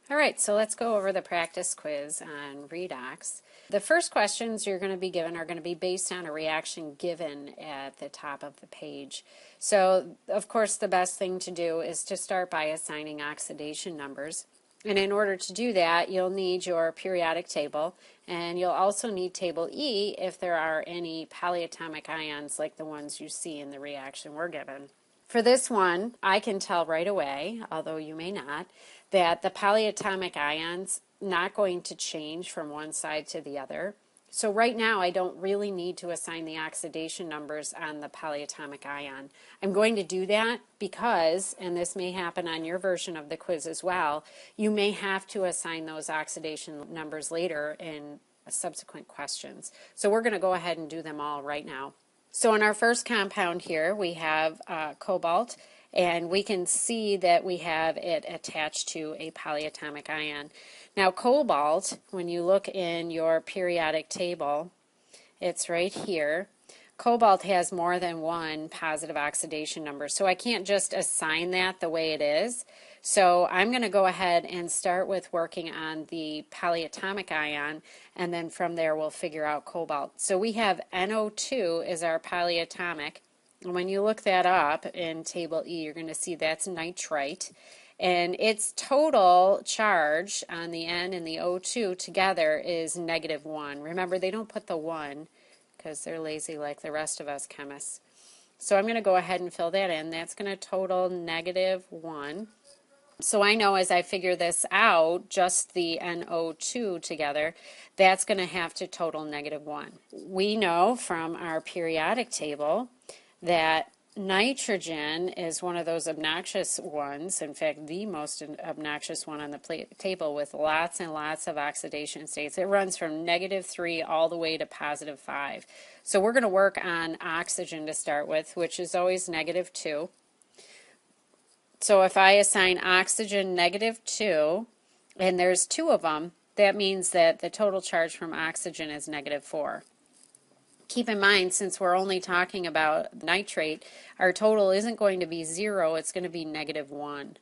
All right, so let's go over the practice quiz on redox. The first questions you're going to be given are going to be based on a reaction given at the top of the page. So, of course, the best thing to do is to start by assigning oxidation numbers. And in order to do that, you'll need your periodic table, and you'll also need table E if there are any polyatomic ions like the ones you see in the reaction we're given. For this one, I can tell right away, although you may not, that the polyatomic ions not going to change from one side to the other. So right now I don't really need to assign the oxidation numbers on the polyatomic ion. I'm going to do that because, and this may happen on your version of the quiz as well, you may have to assign those oxidation numbers later in subsequent questions. So we're going to go ahead and do them all right now. So in our first compound here we have cobalt, and we can see that we have it attached to a polyatomic ion. Now cobalt, when you look in your periodic table, it's right here. Cobalt has more than one positive oxidation number, so I can't just assign that the way it is. So I'm going to go ahead and start with working on the polyatomic ion, and then from there we'll figure out cobalt. So we have NO2 is our polyatomic. And when you look that up in table E, you're going to see that's nitrite. And its total charge on the N and the O2 together is -1. Remember, they don't put the 1 because they're lazy like the rest of us chemists. So I'm going to go ahead and fill that in. That's going to total -1. So I know as I figure this out, just the NO2 together, that's going to have to total -1. We know from our periodic table that nitrogen is one of those obnoxious ones, in fact the most obnoxious one on the table, with lots and lots of oxidation states. It runs from -3 all the way to +5. So we're going to work on oxygen to start with, which is always -2. So if I assign oxygen -2, and there's 2 of them, that means that the total charge from oxygen is -4. Keep in mind, since we're only talking about nitrate, our total isn't going to be 0, it's going to be -1.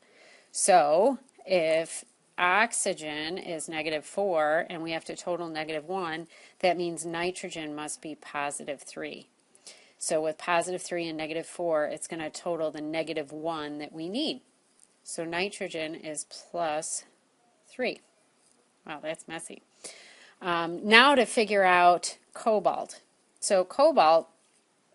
So if oxygen is -4 and we have to total -1, that means nitrogen must be +3. So with +3 and -4, it's going to total the -1 that we need. So nitrogen is +3. Wow, that's messy. Now to figure out cobalt. So cobalt,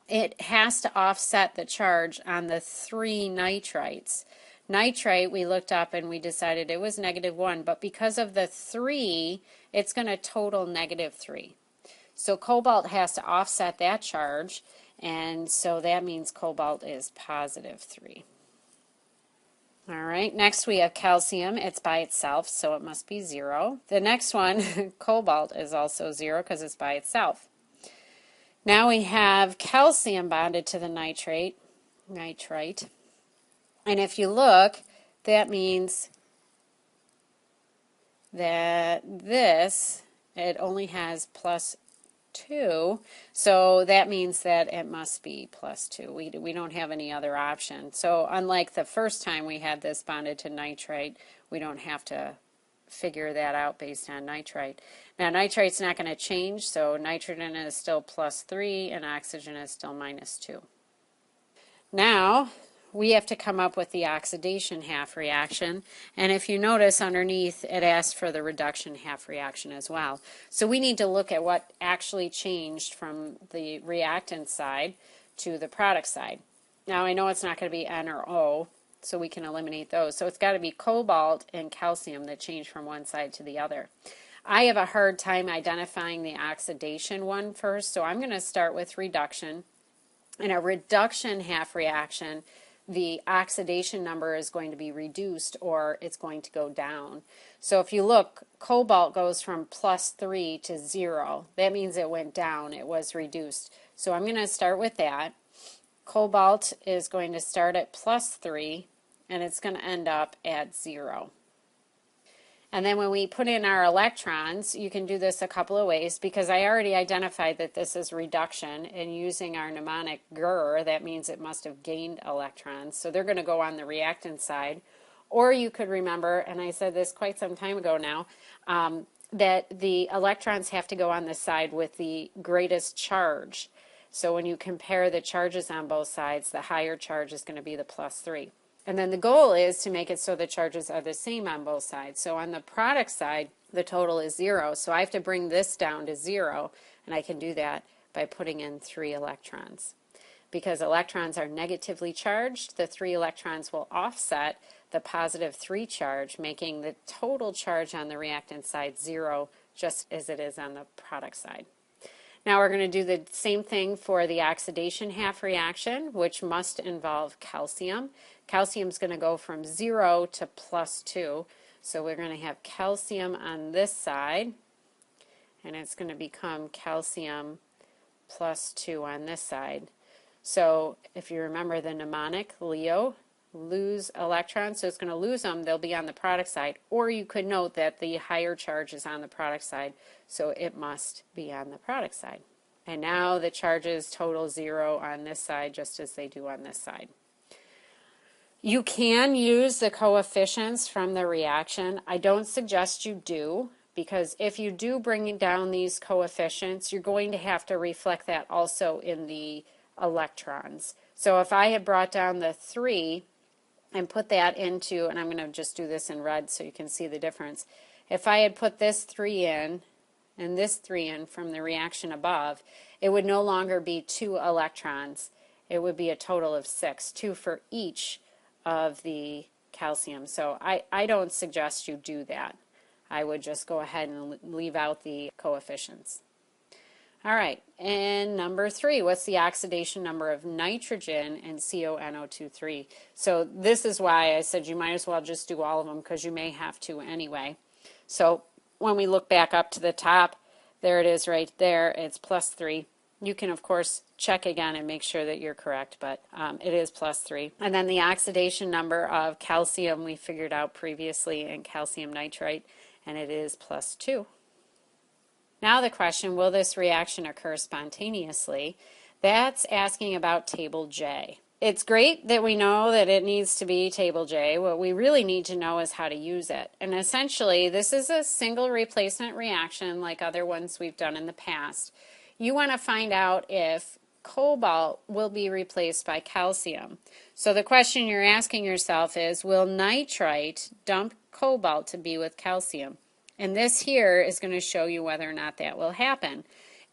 it has to offset the charge on the 3 nitrites. Nitrite, we looked up and we decided it was -1, but because of the 3, it's going to total -3. So cobalt has to offset that charge, and so that means cobalt is +3. All right, next we have calcium. It's by itself, so it must be 0. The next one, cobalt, is also 0 because it's by itself. Now we have calcium bonded to the nitrite. And if you look, that means that this, it only has +2, so that means that it must be +2. We don't have any other option. So unlike the first time we had this bonded to nitrite, we don't have to figure that out based on nitrite. Now nitrite's not going to change, so nitrogen is still +3 and oxygen is still -2. Now we have to come up with the oxidation half-reaction, and if you notice underneath it asks for the reduction half-reaction as well. So we need to look at what actually changed from the reactant side to the product side. Now I know it's not going to be N or O, so we can eliminate those. So it's got to be cobalt and calcium that change from one side to the other. I have a hard time identifying the oxidation one first, so I'm going to start with reduction. In a reduction half-reaction, the oxidation number is going to be reduced, or it's going to go down. So if you look, cobalt goes from +3 to 0. That means it went down, it was reduced. So I'm going to start with that. Cobalt is going to start at +3, and it's going to end up at 0. And then when we put in our electrons, you can do this a couple of ways, because I already identified that this is reduction, and using our mnemonic GR, that means it must have gained electrons. So they're going to go on the reactant side. Or you could remember, and I said this quite some time ago now, that the electrons have to go on the side with the greatest charge. So when you compare the charges on both sides, the higher charge is going to be the +3. And then the goal is to make it so the charges are the same on both sides. So on the product side, the total is 0. So I have to bring this down to 0, and I can do that by putting in 3 electrons. Because electrons are negatively charged, the 3 electrons will offset the +3 charge, making the total charge on the reactant side 0, just as it is on the product side. Now we're going to do the same thing for the oxidation half-reaction, which must involve calcium. Calcium is going to go from 0 to +2. So we're going to have calcium on this side, and it's going to become calcium +2 on this side. So if you remember the mnemonic, Leo, lose electrons, so it's going to lose them, they'll be on the product side. Or you could note that the higher charge is on the product side, so it must be on the product side. And now the charges total 0 on this side, just as they do on this side. You can use the coefficients from the reaction. I don't suggest you do, because if you do bring down these coefficients, you're going to have to reflect that also in the electrons. So if I had brought down the 3 and put that into, and I'm going to just do this in red so you can see the difference. If I had put this 3 in and this 3 in from the reaction above, it would no longer be 2 electrons. It would be a total of 6, 2 for each of the calcium. So I don't suggest you do that. I would just go ahead and leave out the coefficients. All right, and number 3, what's the oxidation number of nitrogen and CONO2-3? So this is why I said you might as well just do all of them, because you may have to anyway. So when we look back up to the top, there it is right there, it's +3. You can, of course, check again and make sure that you're correct, but it is +3. And then the oxidation number of calcium we figured out previously in calcium nitrite, and it is +2. Now the question, will this reaction occur spontaneously? That's asking about table J. It's great that we know that it needs to be table J. What we really need to know is how to use it. And essentially, this is a single replacement reaction like other ones we've done in the past. You want to find out if cobalt will be replaced by calcium. So the question you're asking yourself is, will nitrite dump cobalt to be with calcium? And this here is going to show you whether or not that will happen.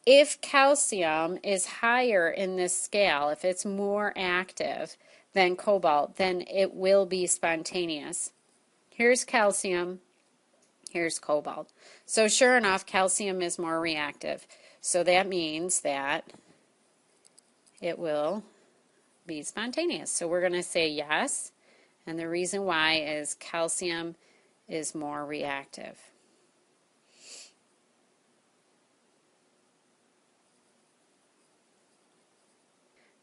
If calcium is higher in this scale, if it's more active than cobalt, then it will be spontaneous. Here's calcium, here's cobalt. So sure enough, calcium is more reactive. So that means that it will be spontaneous. So we're going to say yes, and the reason why is calcium is more reactive.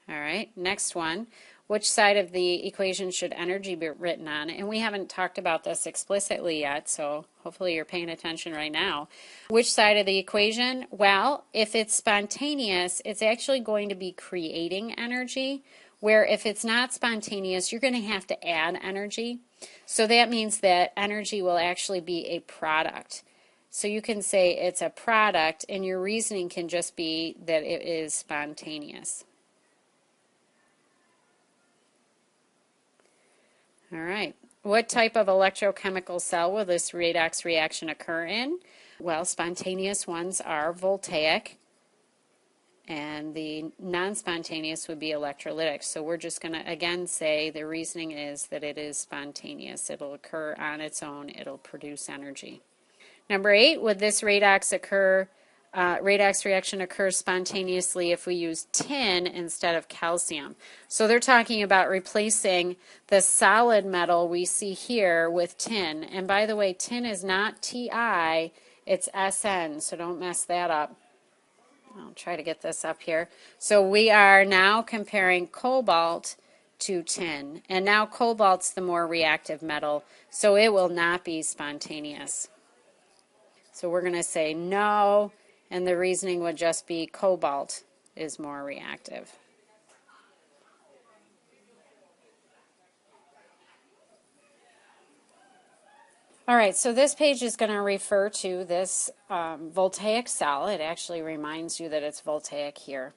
All right, next one. Which side of the equation should energy be written on? And we haven't talked about this explicitly yet, so hopefully you're paying attention right now. Which side of the equation? Well, if it's spontaneous, it's actually going to be creating energy, where if it's not spontaneous, you're going to have to add energy. So that means that energy will actually be a product. So you can say it's a product, and your reasoning can just be that it is spontaneous. All right. What type of electrochemical cell will this redox reaction occur in? Well, spontaneous ones are voltaic, and the non-spontaneous would be electrolytic. So we're just going to, again, say the reasoning is that it is spontaneous. It'll occur on its own. It'll produce energy. Number 8, would this redox reaction occurs spontaneously if we use tin instead of calcium. So they're talking about replacing the solid metal we see here with tin. And by the way, tin is not Ti, it's Sn, so don't mess that up. I'll try to get this up here. So we are now comparing cobalt to tin. And now cobalt's the more reactive metal, so it will not be spontaneous. So we're going to say no. And the reasoning would just be cobalt is more reactive. Alright, so this page is going to refer to this voltaic cell. It actually reminds you that it's voltaic here.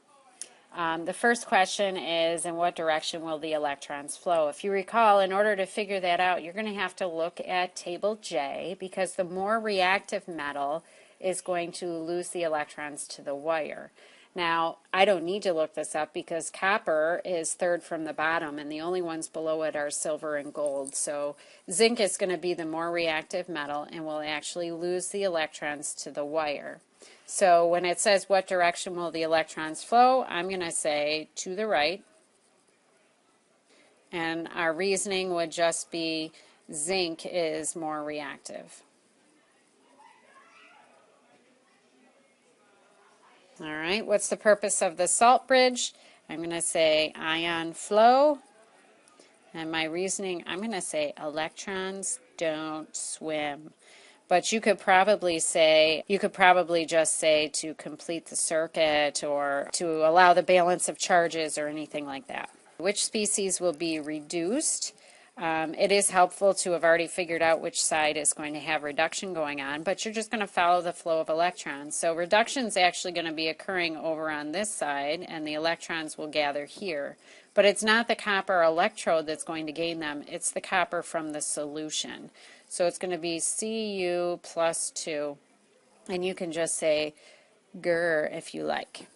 The first question is, in what direction will the electrons flow? If you recall, in order to figure that out, you're going to have to look at Table J, because the more reactive metal is going to lose the electrons to the wire. Now, I don't need to look this up because copper is third from the bottom, and the only ones below it are silver and gold. So zinc is going to be the more reactive metal and will actually lose the electrons to the wire. So when it says what direction will the electrons flow, I'm going to say to the right. And our reasoning would just be zinc is more reactive. All right, what's the purpose of the salt bridge? I'm going to say ion flow. And my reasoning, I'm going to say electrons don't swim. But you could probably just say to complete the circuit or to allow the balance of charges or anything like that. Which species will be reduced? It is helpful to have already figured out which side is going to have reduction going on, but you're just going to follow the flow of electrons. So reduction is actually going to be occurring over on this side, and the electrons will gather here. But it's not the copper electrode that's going to gain them, it's the copper from the solution. So it's going to be Cu plus 2, and you can just say Gr if you like.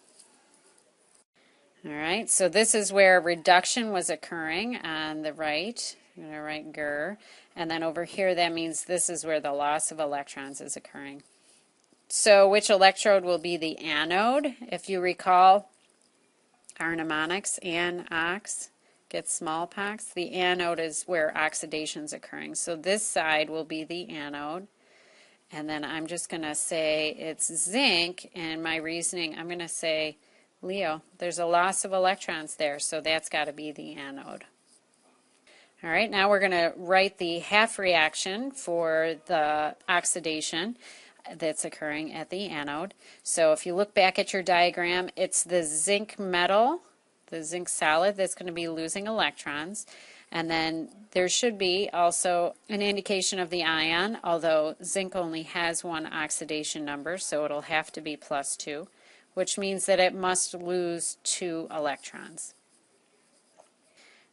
All right, so this is where reduction was occurring on the right. I'm going to write Gr, and then over here that means this is where the loss of electrons is occurring. So which electrode will be the anode? If you recall our mnemonics, an-ox gets smallpox. The anode is where oxidation is occurring. So this side will be the anode. And then I'm just going to say it's zinc, and my reasoning, I'm going to say Leo. There's a loss of electrons there, so that's got to be the anode. All right, now we're going to write the half reaction for the oxidation that's occurring at the anode. So if you look back at your diagram, it's the zinc metal, the zinc solid, that's going to be losing electrons. And then there should be also an indication of the ion, although zinc only has one oxidation number, so it'll have to be plus 2, which means that it must lose 2 electrons.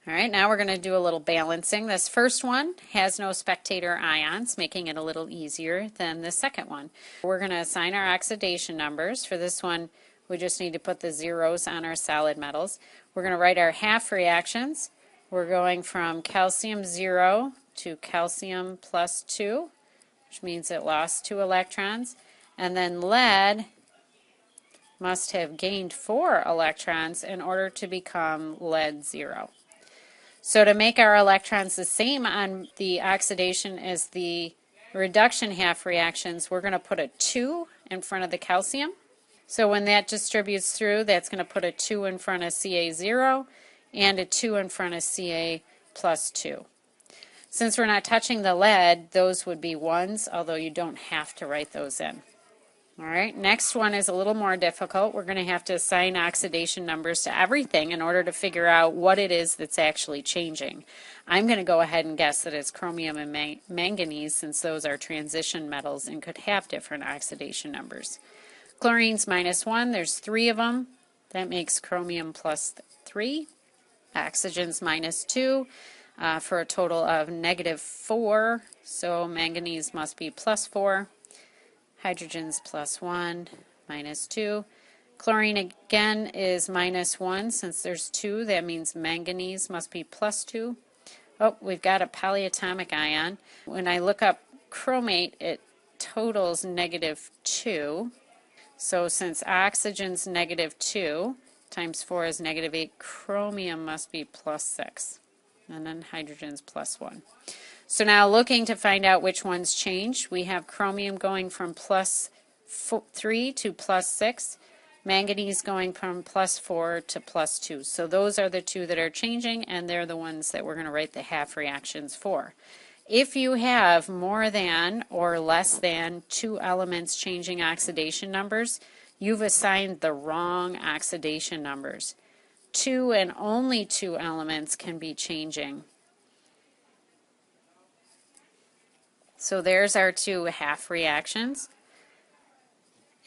All right, now we're going to do a little balancing. This first one has no spectator ions, making it a little easier than the second one. We're going to assign our oxidation numbers. For this one, we just need to put the zeros on our solid metals. We're going to write our half reactions. We're going from calcium 0 to calcium plus 2, which means it lost 2 electrons. And then lead must have gained 4 electrons in order to become lead 0. So to make our electrons the same on the oxidation as the reduction half reactions, we're going to put a 2 in front of the calcium. So when that distributes through, that's going to put a 2 in front of Ca0 and a 2 in front of Ca plus 2. Since we're not touching the lead, those would be 1s, although you don't have to write those in. All right, next one is a little more difficult. We're going to have to assign oxidation numbers to everything in order to figure out what it is that's actually changing. I'm going to go ahead and guess that it's chromium and manganese, since those are transition metals and could have different oxidation numbers. Chlorine's -1, there's 3 of them. That makes chromium plus 3. Oxygen's -2 for a total of -4, so manganese must be plus 4. Hydrogen's +1, -2. Chlorine again is -1. Since there's 2, that means manganese must be +2. Oh, we've got a polyatomic ion. When I look up chromate, it totals -2. So since oxygen's -2 times 4 is -8, chromium must be +6. And then hydrogen's +1. So now looking to find out which ones changed, we have chromium going from +3 to +6, manganese going from +4 to +2. So those are the 2 that are changing, and they're the ones that we're going to write the half reactions for. If you have more than or less than 2 elements changing oxidation numbers, you've assigned the wrong oxidation numbers. 2 and only 2 elements can be changing. So there's our two half reactions.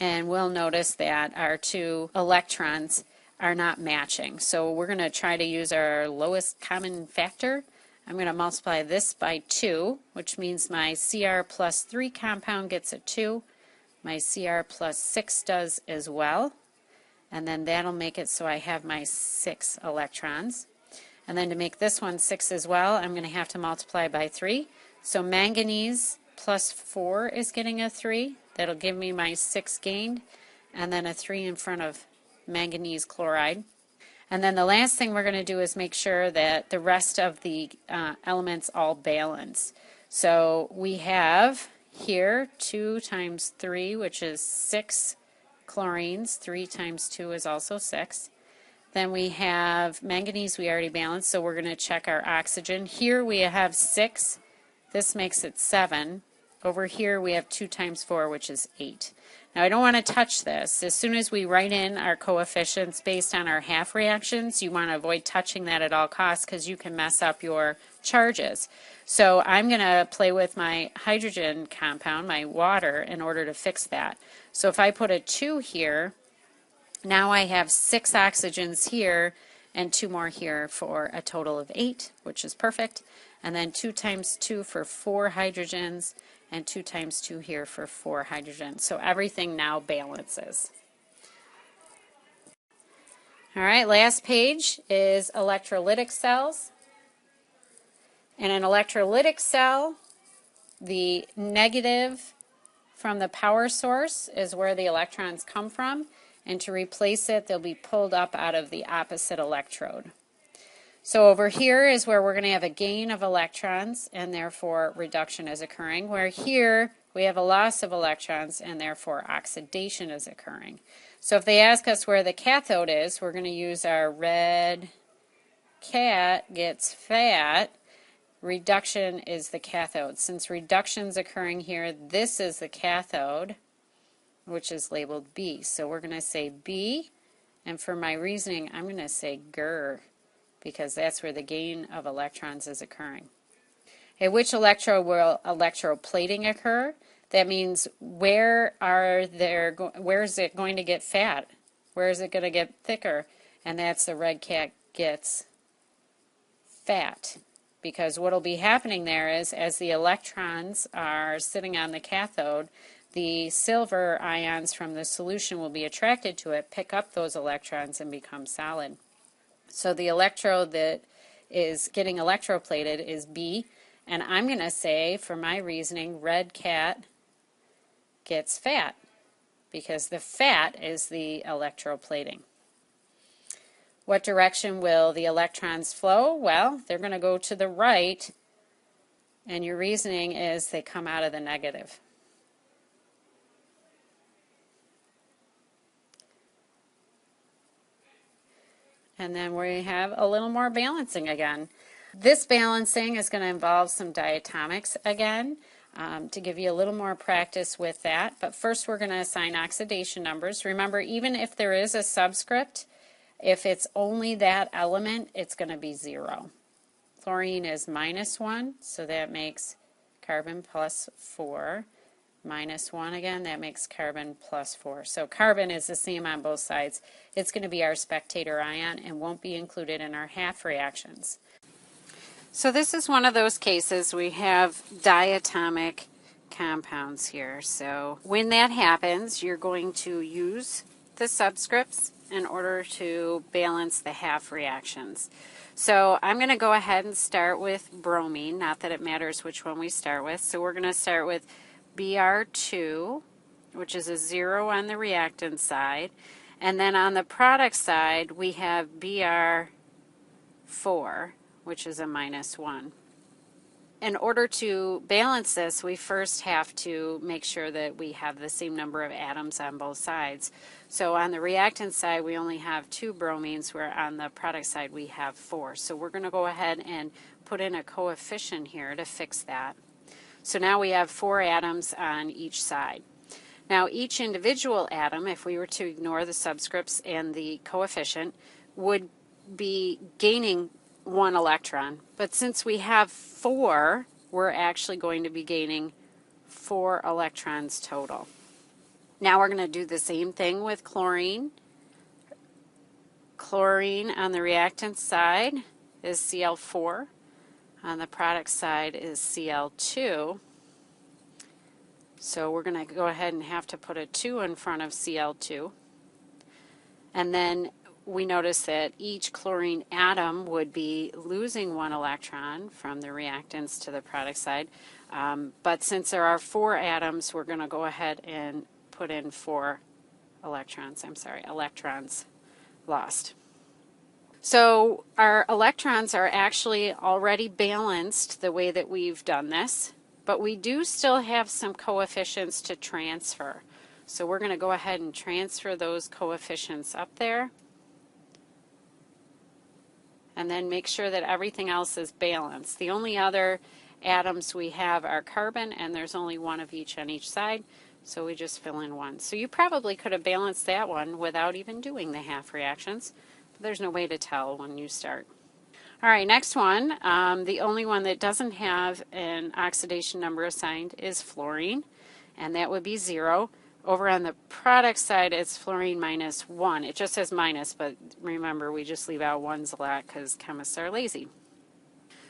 And we'll notice that our two electrons are not matching. So we're going to try to use our lowest common factor. I'm going to multiply this by 2, which means my Cr plus 3 compound gets a 2. My Cr plus 6 does as well. And then that'll make it so I have my 6 electrons. And then to make this one 6 as well, I'm going to have to multiply by 3. So manganese plus 4 is getting a 3. That'll give me my 6 gained, and then a 3 in front of manganese chloride. And then the last thing we're going to do is make sure that the rest of the elements all balance. So we have here 2 times 3, which is 6 chlorines. 3 times 2 is also 6. Then we have manganese we already balanced, so we're going to check our oxygen. Here we have 6. This makes it 7. Over here we have 2 times 4, which is 8. Now I don't want to touch this. As soon as we write in our coefficients based on our half reactions, you want to avoid touching that at all costs because you can mess up your charges. So I'm going to play with my hydrogen compound, my water, in order to fix that. So if I put a 2 here, now I have 6 oxygens here and 2 more here for a total of 8, which is perfect. And then 2 times 2 for 4 hydrogens, and 2 times 2 here for 4 hydrogens. So everything now balances. All right, last page is electrolytic cells. In an electrolytic cell, the negative from the power source is where the electrons come from, and to replace it, they'll be pulled up out of the opposite electrode. So over here is where we're going to have a gain of electrons, and therefore reduction is occurring, where here we have a loss of electrons, and therefore oxidation is occurring. So if they ask us where the cathode is, we're going to use our red cat gets fat. Reduction is the cathode. Since reduction is occurring here, this is the cathode, which is labeled B. So we're going to say B, and for my reasoning, I'm going to say GR, because that's where the gain of electrons is occurring. Okay, which electrode will electroplating occur? That means where is it going to get fat? Where is it going to get thicker? And that's the red cat gets fat. Because what will be happening there is, as the electrons are sitting on the cathode, the silver ions from the solution will be attracted to it, pick up those electrons, and become solid. So the electrode that is getting electroplated is B, and I'm going to say, for my reasoning, red cat gets fat, because the fat is the electroplating. What direction will the electrons flow? Well, they're going to go to the right, and your reasoning is they come out of the negative. And then we have a little more balancing again. This balancing is going to involve some diatomics again, to give you a little more practice with that. But first we're going to assign oxidation numbers. Remember, even if there is a subscript, if it's only that element, it's going to be 0. Chlorine is -1, so that makes carbon plus 4. -1 again, that makes carbon plus 4. So carbon is the same on both sides. It's going to be our spectator ion and won't be included in our half reactions. So this is one of those cases we have diatomic compounds here. So when that happens, you're going to use the subscripts in order to balance the half reactions. So I'm going to go ahead and start with bromine, not that it matters which one we start with. So we're going to start with Br2, which is a 0 on the reactant side. And then on the product side, we have Br4, which is a -1. In order to balance this, we first have to make sure that we have the same number of atoms on both sides. So on the reactant side, we only have 2 bromines, where on the product side, we have 4. So we're going to go ahead and put in a coefficient here to fix that. So now we have 4 atoms on each side. Now each individual atom, if we were to ignore the subscripts and the coefficient, would be gaining 1 electron. But since we have 4, we're actually going to be gaining 4 electrons total. Now we're going to do the same thing with chlorine. Chlorine on the reactant side is Cl4. On the product side is Cl2. So we're going to go ahead and have to put a 2 in front of Cl2. And then we notice that each chlorine atom would be losing 1 electron from the reactants to the product side. But since there are 4 atoms, we're going to go ahead and put in 4 electrons lost. So our electrons are actually already balanced the way that we've done this, but we do still have some coefficients to transfer. So we're going to go ahead and transfer those coefficients up there, and then make sure that everything else is balanced. The only other atoms we have are carbon, and there's only 1 of each on each side, so we just fill in 1. So you probably could have balanced that one without even doing the half reactions, but there's no way to tell when you start. All right, next one, the only one that doesn't have an oxidation number assigned is fluorine, and that would be 0. Over on the product side, it's fluorine minus 1. It just says minus, but remember, we just leave out 1s a lot because chemists are lazy.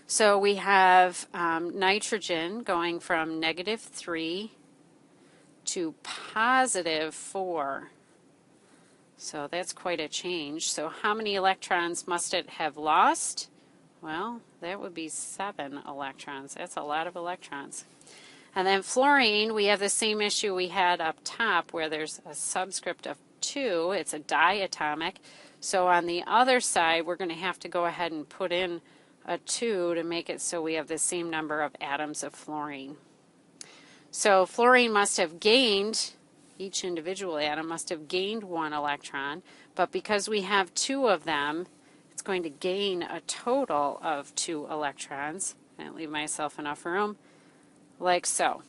So we have nitrogen going from -3 to +4. So that's quite a change. So how many electrons must it have lost? Well, that would be 7 electrons. That's a lot of electrons. And then fluorine, we have the same issue we had up top where there's a subscript of 2. It's a diatomic. So on the other side, we're going to have to go ahead and put in a 2 to make it so we have the same number of atoms of fluorine. So fluorine must have gained, each individual atom must have gained 1 electron, but because we have 2 of them, it's going to gain a total of 2 electrons. And leave myself enough room, like so.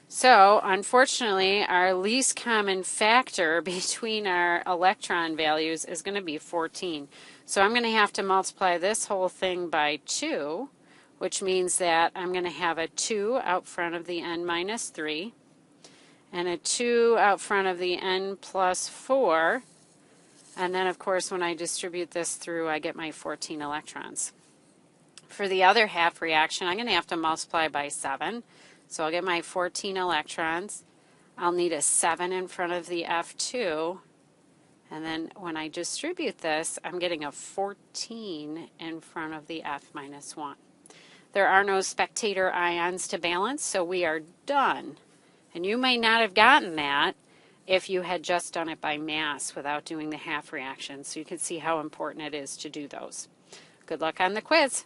So, unfortunately, our least common factor between our electron values is going to be 14. So I'm going to have to multiply this whole thing by 2, which means that I'm going to have a 2 out front of the n minus 3, and a 2 out front of the n plus 4, and then, of course, when I distribute this through, I get my 14 electrons. For the other half reaction, I'm going to have to multiply by 7. So I'll get my 14 electrons. I'll need a 7 in front of the F2. And then when I distribute this, I'm getting a 14 in front of the F minus 1. There are no spectator ions to balance, so we are done. And you may not have gotten that if you had just done it by mass without doing the half reaction. So you can see how important it is to do those. Good luck on the quiz.